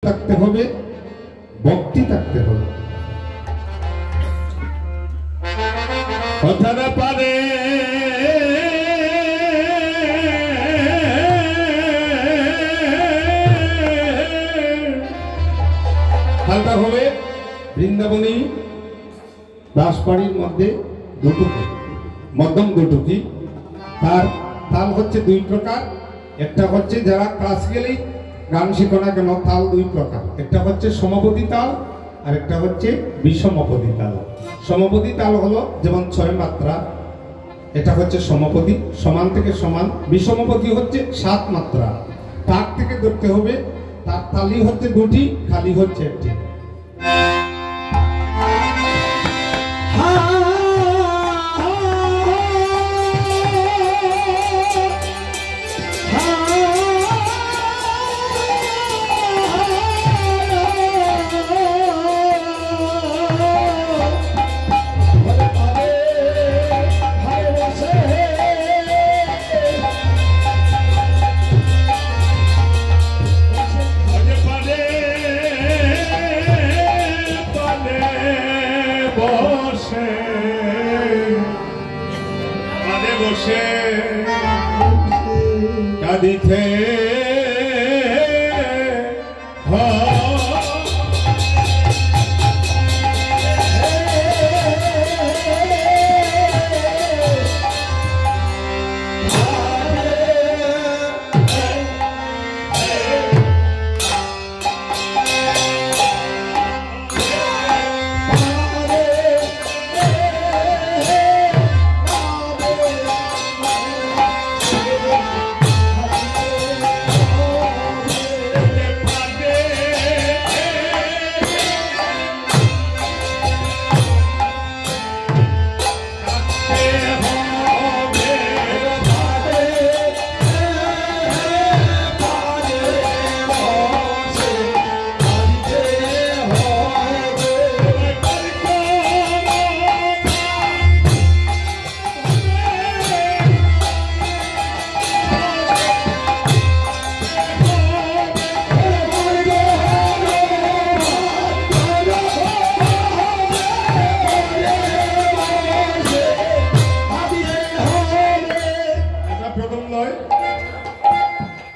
থাকতে হবে, ভক্তি থাকতে হবে। কথা না পারে হালকা হবে বৃন্দাবনী দাসবাড়ির মধ্যে দুটুকি, মধ্যম দুটুকি। তার তাল হচ্ছে দুই প্রকার। একটা হচ্ছে যারা ক্লাসিক্যালি গান শিখো না কেন, তাল দুই প্রকার। একটা হচ্ছে সমপদী তাল আর একটা হচ্ছে বিষমপদী তাল। সমপদী তাল হলো যেমন 6 মাত্রা, এটা হচ্ছে সমপদী, সমান থেকে সমান। বিষমপদী হচ্ছে 7 মাত্রা, তার থেকে ধরতে হবে। তার তালি হচ্ছে দুটি, খালি হচ্ছে একটি। কাঁদিতে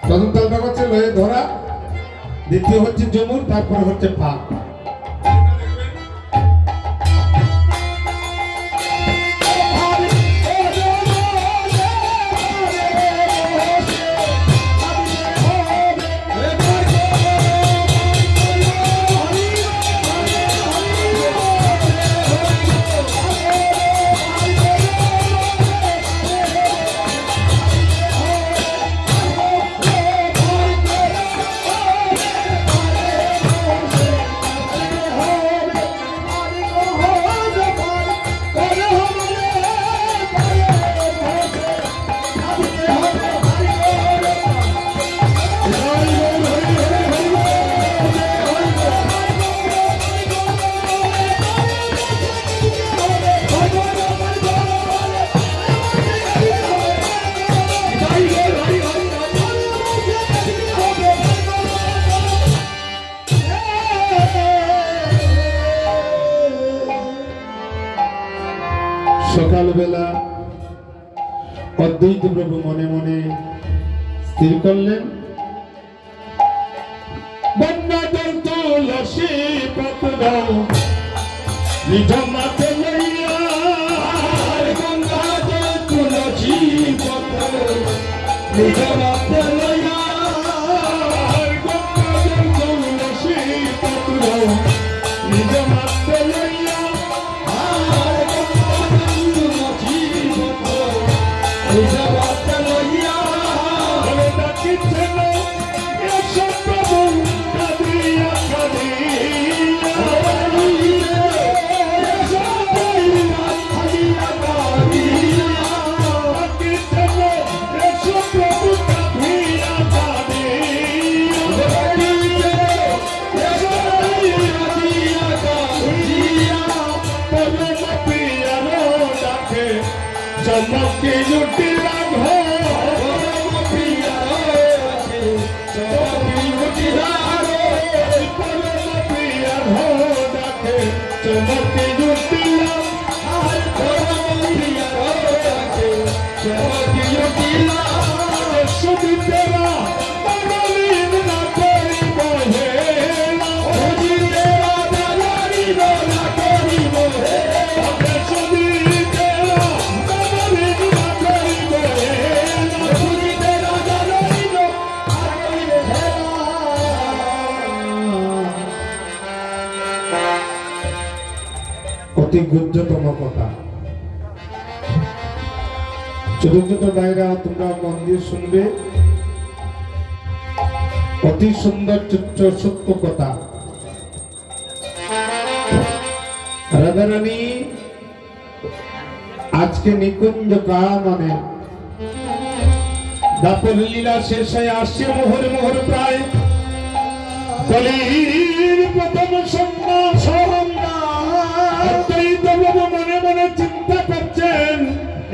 প্রথম তালটা হচ্ছে লয়ে ধরা, দ্বিতীয় হচ্ছে জমুর, তারপরে হচ্ছে পা। সকালবেলা অদ্বৈত প্রভু মনে মনে স্থির করলেন, বন্যা জল তুলসী পত্র নিজ মাতে লইয়া, গঙ্গা জল তুলসী পত্র নিজ মাতে লইয়া, গঙ্গা জল তুলসী পত্র নিজ মাতে লইয়া, চমকে জুটি রাঘো পিয়া চমকে জুটি রাঘো চমকে উঠিলা আর ধরিয়া রাখে চমকে উঠিলা শুধু তেরা বাঙালির না করিব হেলা শুধু তেরা বাঙালির না করিব হেলা শুধু তেরা বাঙালির না করিব হেলা শুধু তেরা বাঙালির না করিব হেলা। অতি গুজ্জতম কথা। ছোট ছোট ভাইরা তোমরা মন দিয়ে শুনবে, অতি সুন্দর সত্য কথা। রাধারানী আজকে নিকুঞ্জ কাননে দাপর লীলা শেষ হয়ে আসছে মোহর মোহর প্রায় কলির প্রথম মনে মনে চিন্তা করছেন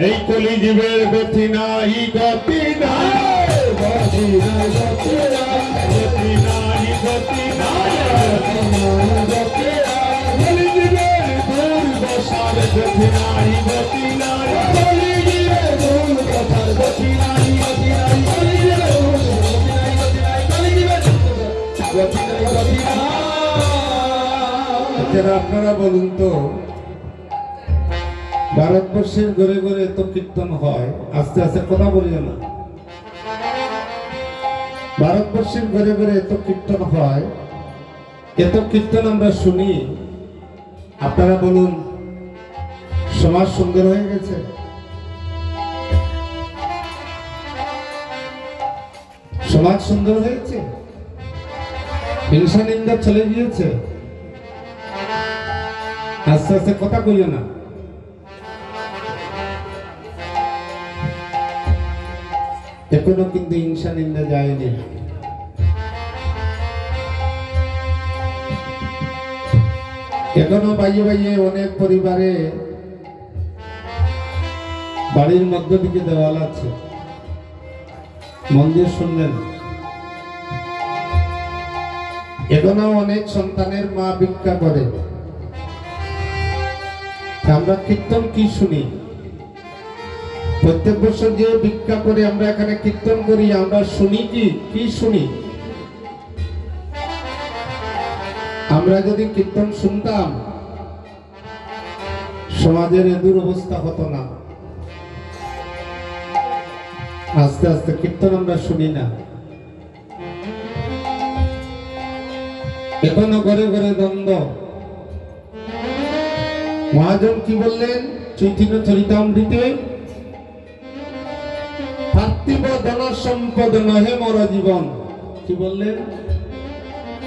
এই কলি জীবের গতি নাই গতি নাই গতি নাই গতি নাই গতি নাই গতি নাই কলি জীবের দুর্দশার গতি নাই গতি নাই কলি জীবের দুর্দশার গতি নাই গতি নাই কলি জীবের গতি নাই কলি জীবের গতি নাই গতি নাই। আপনারা বলুন তো, ভারতবর্ষের ঘরে ঘরে এত কীর্তন হয়, আস্তে আস্তে কথা বলিও না, ভারতবর্ষের ঘরে ঘরে এত কীর্তন হয়, এত কীর্তন আমরা শুনি, আপনারা বলুন সমাজ সুন্দর হয়ে গেছে? সমাজ সুন্দর হয়েছে? হিংসা নিন্দা চলে গিয়েছে? আস্তে আস্তে কথা কইও না। এখনো কিন্তু হিংসা নিন্দা যায়নি। এখনো বাইয়ে বাইয়ে অনেক পরিবারে বাড়ির মধ্য দিকে দেওয়াল আছে, মন্দির শুনলেন। এখনো অনেক সন্তানের মা ভিক্ষা করে। আমরা কীর্তন কি শুনি? প্রত্যেক বছর যে ভিক্ষা করে আমরা এখানে কীর্তন করি, আমরা শুনি কি শুনি? আমরা যদি কীর্তন শুনতাম সমাজের এ দুরবস্থা হতো না। আস্তে আস্তে কীর্তন আমরা শুনি না। এখনো ঘরে ঘরে দ্বন্দ্ব। মহাজন কি বললেন চৈতন্য চরিতামৃতে? পার্থিব ধন সম্পদ নহে মর জীবন। কি বললেন?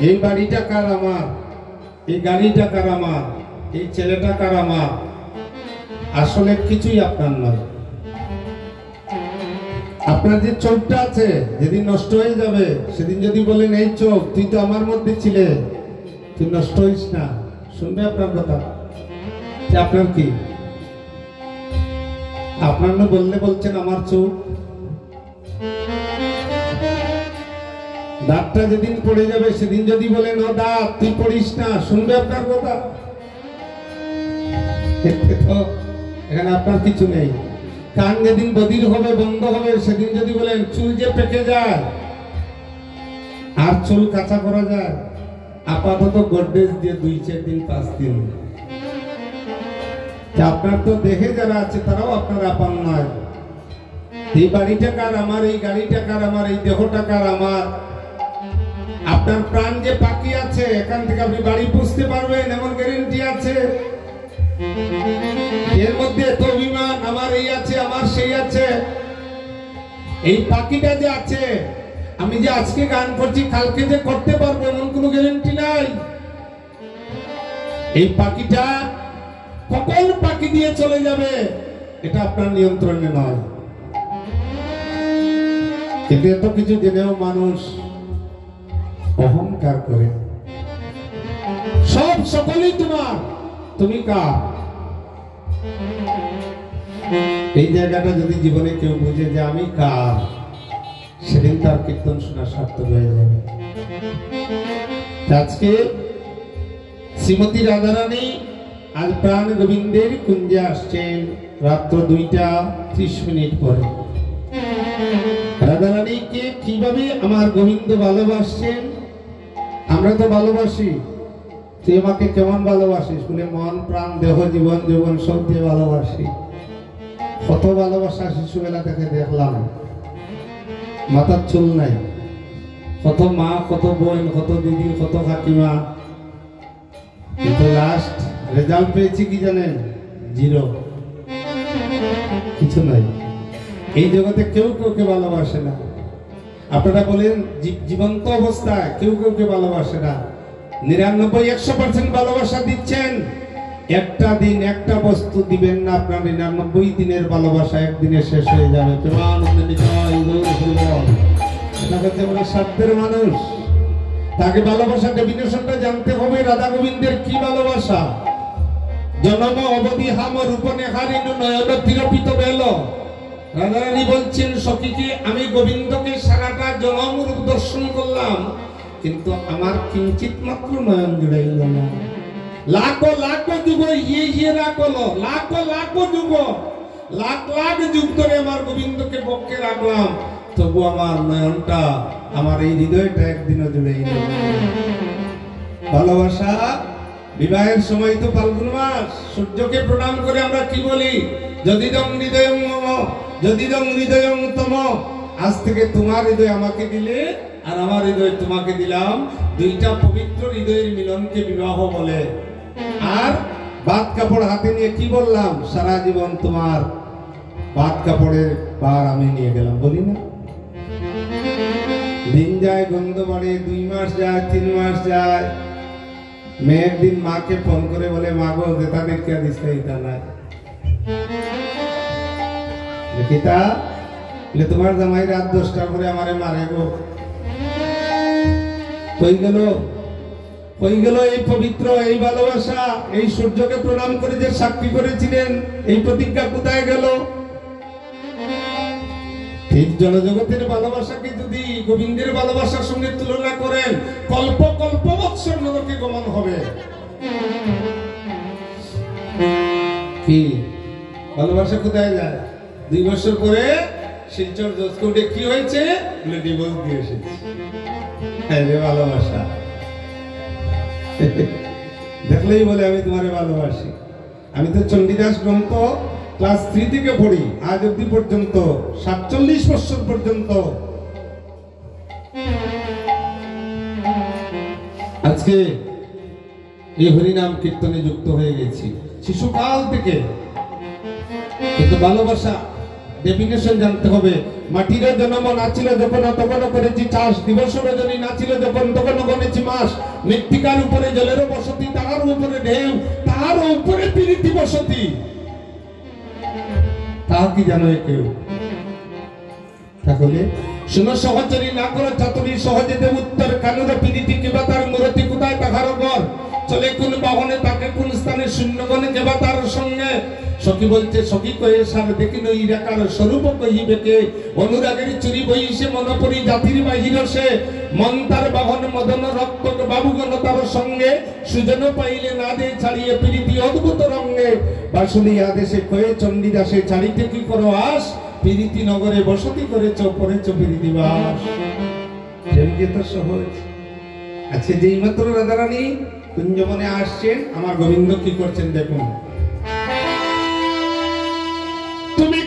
এই বাড়িটা কার আমার, এই গাড়িটা কার আমার, এই ছেলেটা কার আমার, আসলে কিছুই আপনার নয়। আপনার যে চোখটা আছে যেদিন নষ্ট হয়ে যাবে, সেদিন যদি বলেন এই চোখ তুই তো আমার মধ্যে ছিলে, তুই নষ্ট হইস না, শুনবে আপনার কথা? আপনার কি? আপনার না বললে বলছেন আমার চোখ। দাঁতটা যেদিন পড়ে যাবে সেদিন যদি বলেন ও দাঁত তুই পড়িস না, শুনবে আপনার কথা? এখানে আপনার কিছু নেই। কান যেদিন বধির হবে, বন্ধ হবে, সেদিন যদি বলেন চুল যে পেকে যায়, আর চুল কাঁচা করা যায়? আপাতত গোডরেজ দিয়ে 2-4 দিন 5 দিন। আপনার তো দেহে যারা আছে তারাও আপনার আপন নয়। এই বাড়িটা কার আমার, এই গাড়িটা কার আমার, এই দেহটা কার আমার। আপনার প্রাণ যে বাকি আছে, এখান থেকে আপনি বাড়ি পুষতে পারবেন এমন গ্যারান্টি আছে? এর মধ্যে এত অভিমান, আমার এই আছে, আমার সেই আছে। এই পাখিটা যে আছে, আমি যে আজকে গান করছি কালকে যে করতে পারবো এমন কোনো গ্যারান্টি নাই। এই পাখিটা কখন পাখি দিয়ে চলে যাবে এটা আপনার নিয়ন্ত্রণে নয়। কিন্তু এত কিছু জেনেও মানুষ অহংকার করে। সব সকলেই তোমার, তুমি কার? এই জায়গাটা যদি জীবনে কেউ বুঝে যে আমি কার, সেদিন তার কীর্তন শোনা সার্থক হয়ে যাবে। আজকে শ্রীমতী রাধারানী আজ প্রাণ গোবিন্দের কুঞ্জে আসছেন রাত্র 2:30 পরে। রাধারানীকে কিভাবে আমার গোবিন্দ ভালোবাসছেন? আমরা তো ভালোবাসি, তুই আমাকে কেমন ভালোবাসিস বলে মন প্রাণ দেহ জীবন যৌবন সব দিয়ে ভালোবাসি। কত ভালোবাসা শিশুবেলা থেকে দেখলাম, মাথার চুল নাই, কত মা, কত বোন, কত দিদি, কত কাকিমা, কিন্তু লাস্ট রেজাল্ট পেয়েছি কি জানেন? 0, কিছু নাই। এই জগতে কেউ কাউকে ভালোবাসে না। আপনারা বলেন জীবন্ত অবস্থায় কেউ কাউকে ভালোবাসে না। 99-100% ভালোবাসা দিচ্ছেন, একটা দিন একটা বস্তু দিবেন না, আপনার 99 দিনের ভালোবাসা একদিনে শেষ হয়ে যাবে। এটা হচ্ছে আমরা স্বার্থের মানুষ। তাকে ভালোবাসা ডেফিনেশনটা জানতে হবে। রাধা গোবিন্দের কি ভালোবাসা? জনম অবধি হাম রূপনে হারিনু নয়ন তিরপিত বেল। রাধারানী বলছেন সখীকে, আমি গোবিন্দকে সারাটা জনম রূপ দর্শন করলাম, কিন্তু আমার কিঞ্চিত মাত্র নয়ন জুড়াইল না। লাখো লাখো যুগ ইয়ে রাখলো, লাখো লাখো যুগ, লাখ লাখ যুগ ধরে আমার গোবিন্দকে পক্ষে রাখলাম, তবু আমার নয়নটা, আমার এই হৃদয়টা একদিনও জুড়াইল না। ভালোবাসা বিবাহের সময় তো ফাল্গুন মাস, সূর্যকে প্রণাম করে আমরা কি বলি? যদিদং হৃদয়ং মম, যদিদং হৃদয়ং তম। আজ থেকে তোমার হৃদয় আমাকে দিলে আর আমার হৃদয় তোমাকে দিলাম, দুইটা পবিত্র হৃদয়ের মিলনকে বিবাহ বলে। আর বাদ কাপড় হাতে নিয়ে কি বললাম? সারা জীবন তোমার বাদ কাপড়ের বার আমি নিয়ে গেলাম, বলি না? দিন যায়, গন্ধ বাড়ে, 2 মাস যায়, 3 মাস যায়, মেয়ে একদিন মাকে ফোন করে বলে, মা গো যেটা দেখে দিচ্ছে এটা নাই দেখিতা, তোমার জামাই রাত 10টার পরে আমারে মারে গো। কই গেল এই পবিত্র, এই ভালোবাসা? এই সূর্যকে প্রণাম করে যে সাক্ষী করেছিলেন, এই প্রতিজ্ঞা কোথায় গেল? ঠিক জনজগতের ভালোবাসাকে যদি গোবিন্দের ভালোবাসার সঙ্গে তুলনা করেন, কল্প কল্প বৎসর নরকে গমন হবে। কি ভালোবাসা কোথায় যায়? 2 বছর পরে শিলচর জজ কোর্টে কি হয়েছে বলে ডিভোর্স দিয়ে এসেছে। হ্যাঁ রে ভালোবাসা, দেখলেই বলে আমি তোমারে ভালোবাসি। আমি তো চণ্ডীদাস গ্রন্থ ক্লাস 3 থেকে পড়ি, আজ অব্দি পর্যন্ত 47 বছর পর্যন্ত। আজকে এই হরিনাম কীর্তনে যুক্ত হয়ে গেছি শিশুকাল থেকে। কিন্তু ভালোবাসা ডেফিনেশন জানতে হবে। মাটির জন্ম নাছিল যখন তখন করেছি চাষ, দিবস রজনী নাছিল যখন তখন গণেছি মাস। মৃত্তিকার উপরে জলেরও বসতি, তাহার উপরে ঢেউ, তাহার উপরে প্রীতি বসতি। তা কি জানো কেউ? তাহলে শুনো সহচরী না করো চাতুরী, সহজে দেব উত্তর। কানুর প্রীতি কিবা তার মূরতি কোথায় তাহার ঘর, চলে কোন বাহনে তাকে কোন স্থানে, শূন্যগণে কেবা তার সঙ্গে। সখী বলছে সখী কয়ে সার দেখিল ইরাকার স্বরূপ কহিবে কে। অনুরাগের চুরি বইছে মনপরি জাতির বাহির সে। মন তার বাহন মদন রক্ত বাবুগণ তার সঙ্গে। সুজন পাইলে না দে ছাড়িয়ে প্রীতি অদ্ভুত রঙ্গে। বাসুলি আদেশে কয়ে চণ্ডীদাসে ছাড়িতে কি করো আস। প্রীতি নগরে বসতি করেছ পড়েছ প্রীতি বাস। তো সহজ। আচ্ছা যেই মাত্র রাধারানী কুঞ্জবনে আসছেন, আমার গোবিন্দ কি করছেন দেখুন। তুমি